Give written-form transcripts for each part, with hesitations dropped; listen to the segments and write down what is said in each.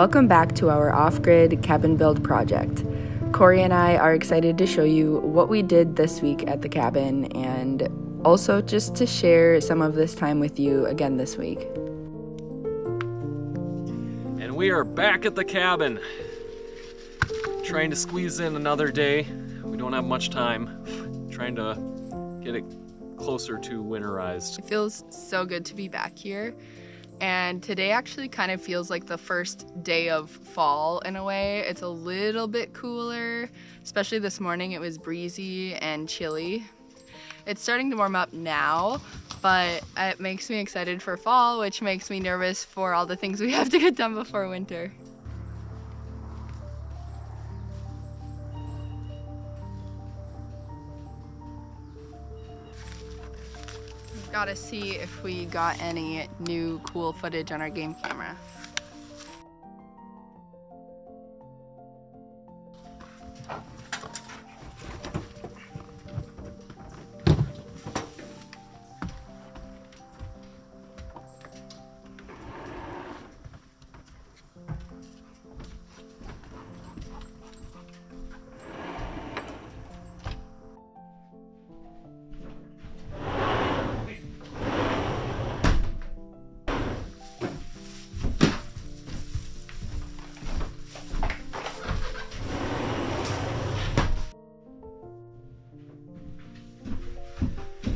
Welcome back to our off-grid cabin build project. Cory and I are excited to show you what we did this week at the cabin and also just to share some of this time with you again this week. And we are back at the cabin, trying to squeeze in another day. We don't have much time, trying to get it closer to winterized. It feels so good to be back here. And today actually kind of feels like the first day of fall in a way. It's a little bit cooler, especially this morning. It was breezy and chilly. It's starting to warm up now, but it makes me excited for fall, which makes me nervous for all the things we have to get done before winter. Gotta see if we got any new cool footage on our game camera.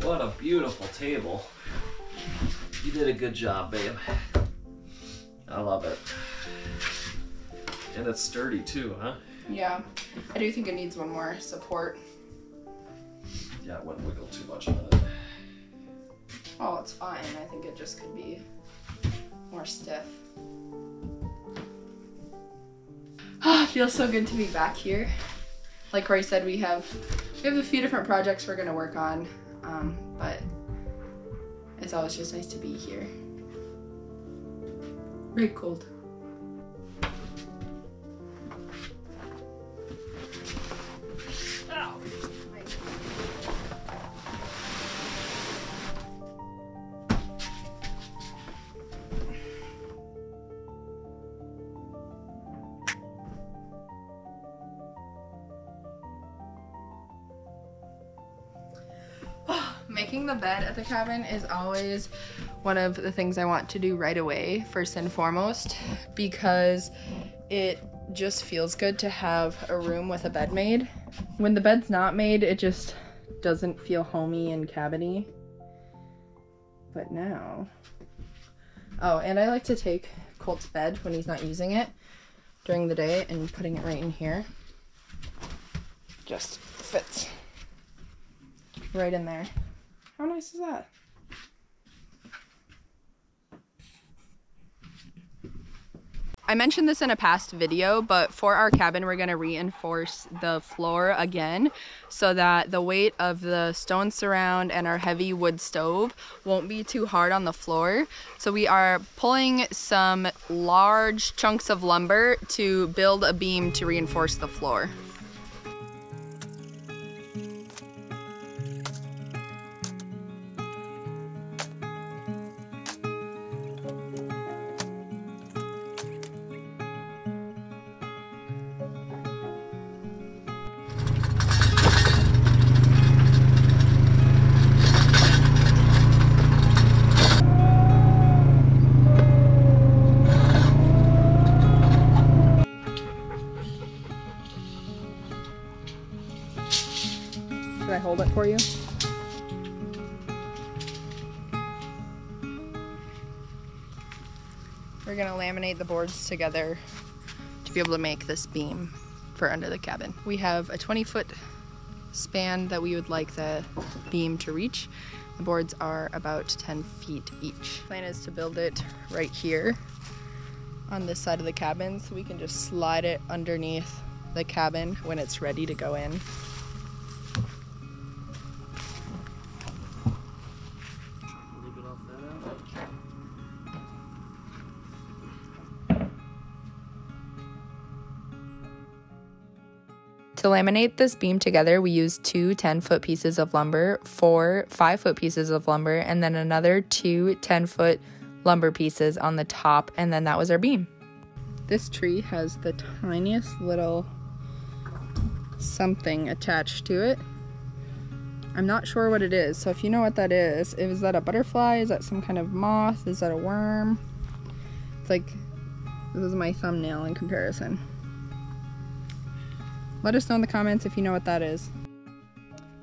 What a beautiful table. You did a good job, babe. I love it. And it's sturdy too, huh? Yeah, I do think it needs one more support. Yeah, it wouldn't wiggle too much on it. Oh, it's fine. I think it just could be more stiff. It feels so good to be back here. Like Cory said, we have a few different projects we're gonna work on. But it's always just nice to be here. Very cold. Ow. Making the bed at the cabin is always one of the things I want to do right away, first and foremost, because it just feels good to have a room with a bed made. When the bed's not made, it just doesn't feel homey and cabiny. But now... Oh, and I like to take Colt's bed when he's not using it during the day and putting it right in here. Just fits right in there. How nice is that? I mentioned this in a past video, but for our cabin, we're gonna reinforce the floor again so that the weight of the stone surround and our heavy wood stove won't be too hard on the floor. So we are pulling some large chunks of lumber to build a beam to reinforce the floor. Should I hold it for you? We're gonna laminate the boards together to be able to make this beam for under the cabin. We have a 20-foot span that we would like the beam to reach. The boards are about 10 feet each. Plan is to build it right here on this side of the cabin so we can just slide it underneath the cabin when it's ready to go in. To laminate this beam together, we used 2 10-foot pieces of lumber, 4 5-foot pieces of lumber, and then another 2 10-foot lumber pieces on the top, and then that was our beam. This tree has the tiniest little something attached to it. I'm not sure what it is, so if you know what that is that a butterfly? Is that some kind of moth? Is that a worm? It's like, this is my thumbnail in comparison. Let us know in the comments if you know what that is.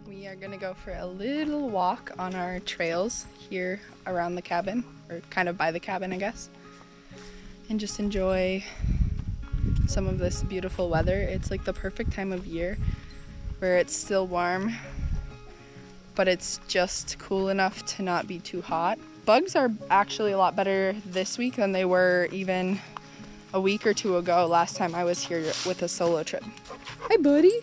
We are gonna go for a little walk on our trails here around the cabin, or kind of by the cabin, I guess, and just enjoy some of this beautiful weather. It's like the perfect time of year where it's still warm, but it's just cool enough to not be too hot. Bugs are actually a lot better this week than they were even a week or two ago, last time I was here with a solo trip. Hi, buddy.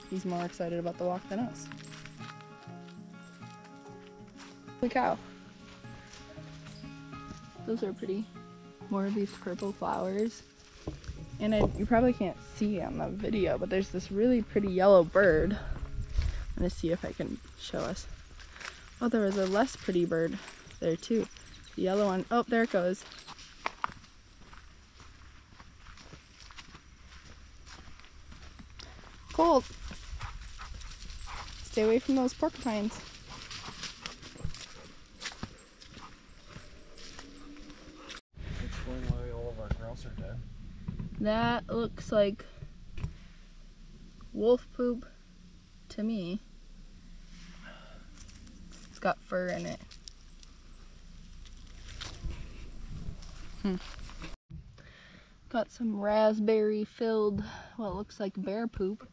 He's more excited about the walk than us. Holy cow. Those are pretty. More of these purple flowers. And you probably can't see on the video, but there's this really pretty yellow bird. I'm gonna see if I can show us. Oh, there was a less pretty bird there too. The yellow one. Oh, there it goes. Cold. Stay away from those porcupines. Explain why all of our grouse are dead. That looks like wolf poop to me. It's got fur in it. Got some raspberry filled, what looks like bear poop.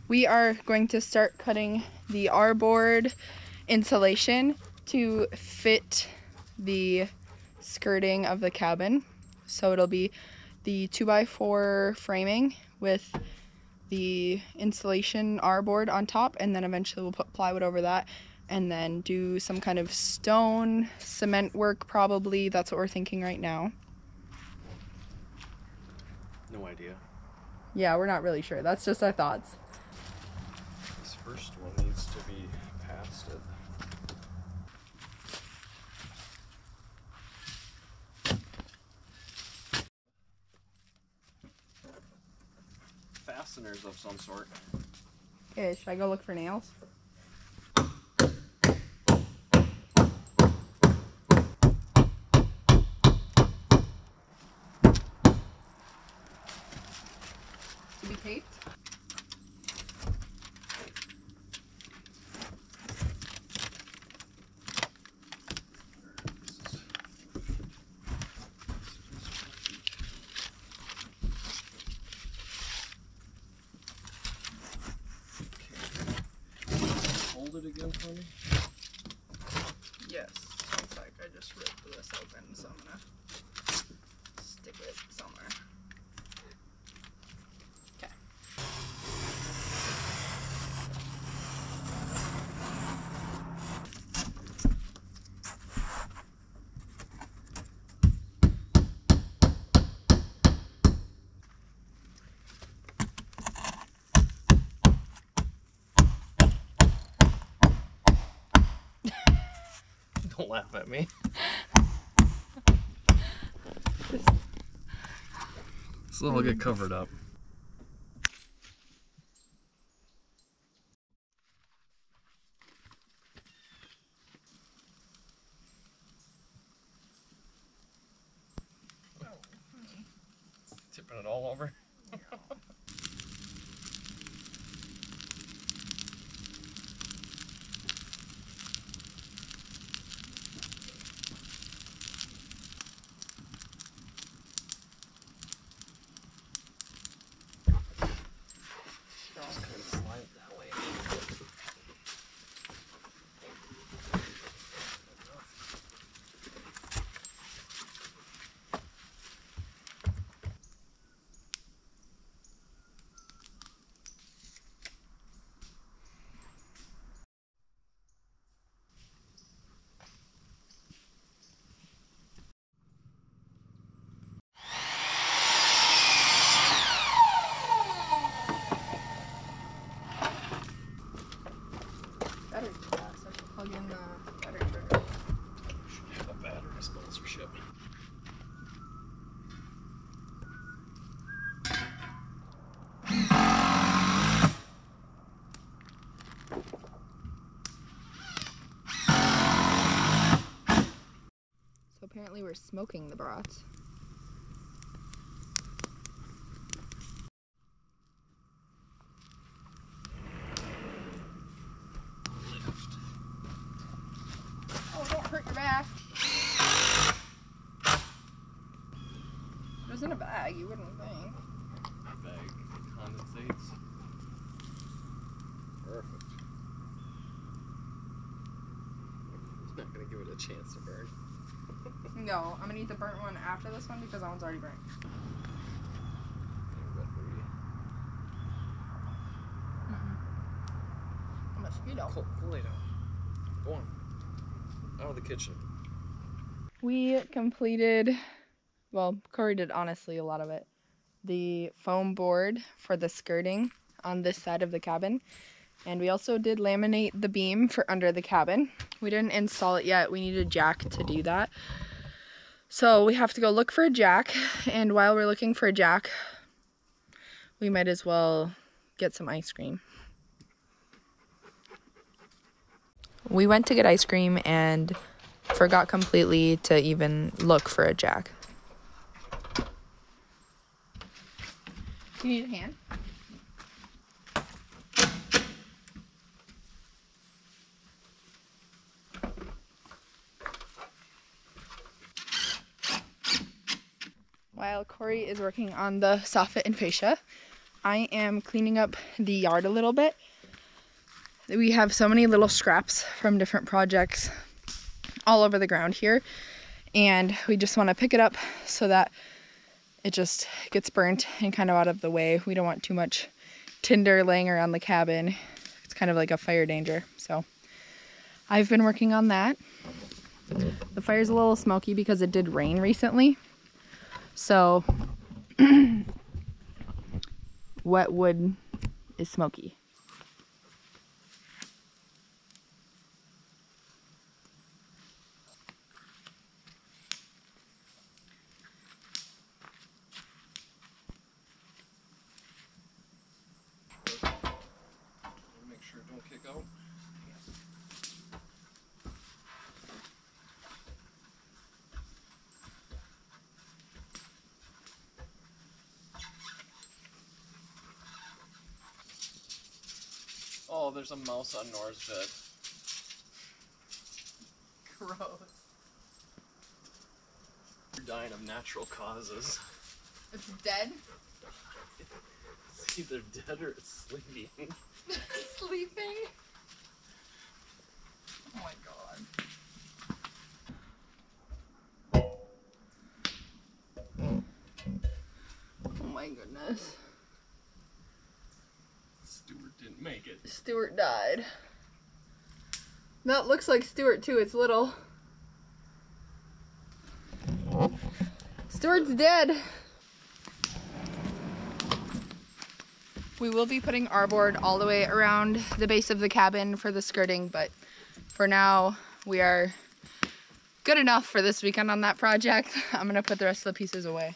We are going to start cutting the R-board insulation to fit the skirting of the cabin. So it'll be the 2x4 framing with the insulation R-board on top, and then eventually we'll put plywood over that and then do some kind of stone cement work probably. That's what we're thinking right now. No idea. Yeah, we're not really sure. That's just our thoughts. This first one needs to be past it. Fasteners of some sort. Okay, should I go look for nails? To be taped? Hold it again for me. Yes. One sec, I just ripped this open, so I'm gonna stick it somewhere. Okay. Don't laugh at me. This will all get covered up. Tipping it all over. Just kind of slide it that way. were smoking the brats. Oh, don't hurt your back. It was in a bag, you wouldn't think. Bag condensates. Perfect. It's not gonna give it a chance to burn. No, I'm gonna eat the burnt one after this one because that one's already burnt. A mosquito. Go lay down. Go on. Out of the kitchen. We completed, well, Cory did honestly a lot of it, the foam board for the skirting on this side of the cabin. And we also did laminate the beam for under the cabin. We didn't install it yet. We need a jack to do that. So we have to go look for a jack. And while we're looking for a jack, we might as well get some ice cream. We went to get ice cream and forgot completely to even look for a jack. Do you need a hand? While Cory is working on the soffit and fascia, I am cleaning up the yard a little bit. We have so many little scraps from different projects all over the ground here, and we just want to pick it up so that it just gets burnt and kind of out of the way. We don't want too much tinder laying around the cabin. It's kind of like a fire danger. So I've been working on that. The fire's a little smoky because it did rain recently. So wet wood is smoky. Make sure it don't kick out. Oh, there's a mouse on Nora's bed. Gross. You're dying of natural causes. It's dead? It's either dead or it's sleeping. Sleeping? Oh my god. Oh my goodness. Stuart didn't make it. Stuart died. That looks like Stuart too, it's little. Stuart's dead. We will be putting our board all the way around the base of the cabin for the skirting, but for now we are good enough for this weekend on that project. I'm gonna put the rest of the pieces away.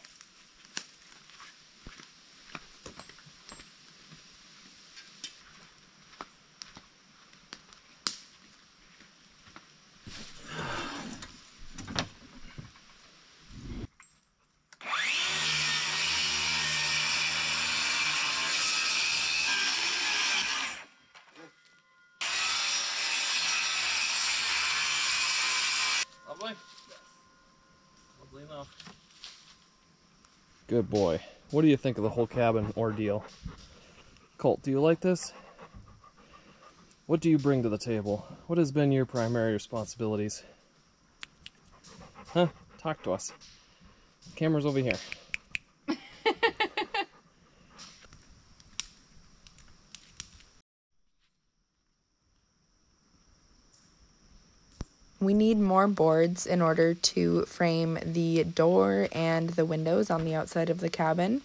Lovely? Lovely enough. Good boy. What do you think of the whole cabin ordeal? Colt, do you like this? What do you bring to the table? What has been your primary responsibilities? Huh? Talk to us. Camera's over here. We need more boards in order to frame the door and the windows on the outside of the cabin.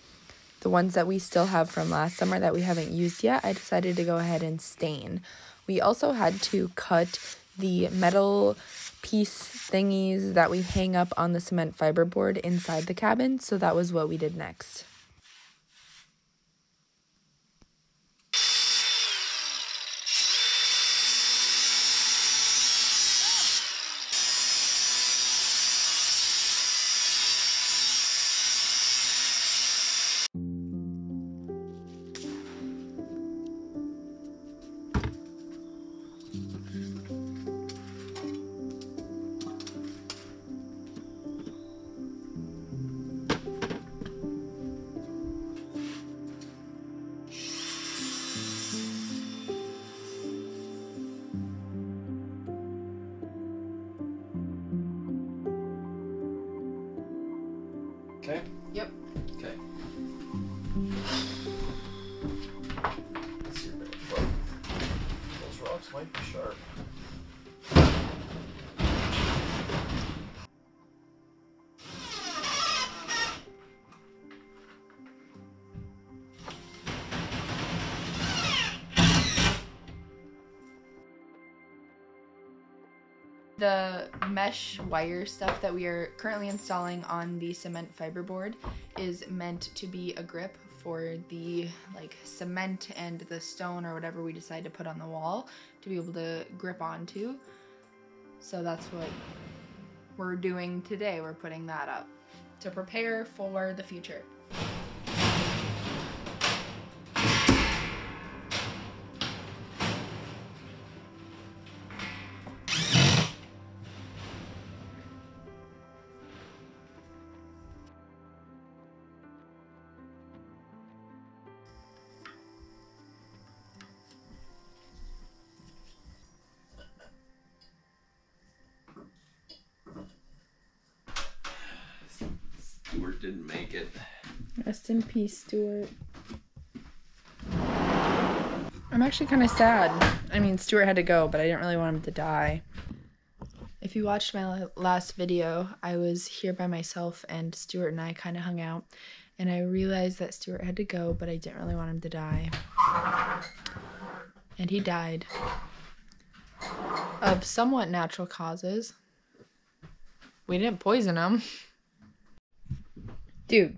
The ones that we still have from last summer that we haven't used yet, I decided to go ahead and stain. We also had to cut the metal piece thingies that we hang up on the cement fiberboard inside the cabin, so that was what we did next. Okay? Yep. Okay. Let's see your back foot. Those rocks might be sharp. The mesh wire stuff that we are currently installing on the cement fiberboard is meant to be a grip for the cement and the stone or whatever we decide to put on the wall to be able to grip onto. So that's what we're doing today. We're putting that up to prepare for the future. Stuart didn't make it. Rest in peace, Stuart. I'm actually kind of sad. I mean, Stuart had to go, but I didn't really want him to die. If you watched my last video, I was here by myself and Stuart and I kind of hung out. And I realized that Stuart had to go, but I didn't really want him to die. And he died. Of somewhat natural causes. We didn't poison him. Dude,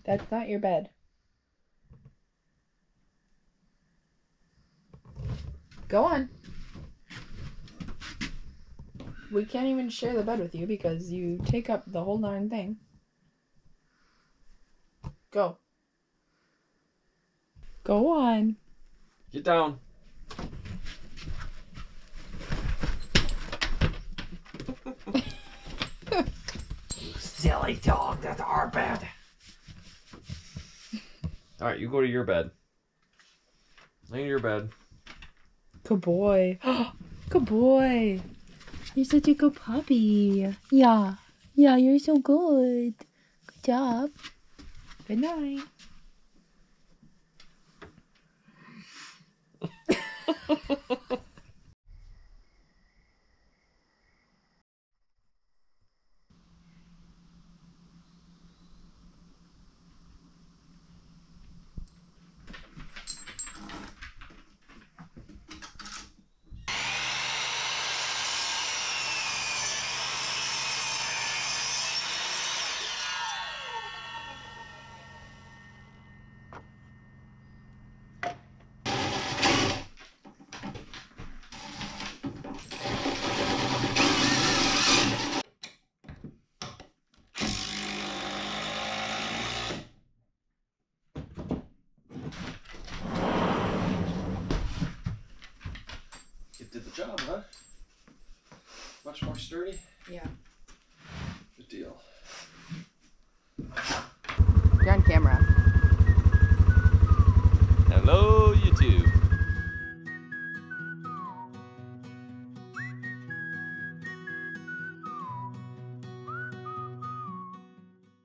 that's not your bed. Go on. We can't even share the bed with you because you take up the whole darn thing. Go. Go on. Get down. Silly dog, that's our bed. Alright, you go to your bed. Lay in your bed. Good boy. Good boy. You're such a good puppy. Yeah. Yeah, you're so good. Good job. Good night. It did the job, huh? Much more sturdy? Yeah. Good deal.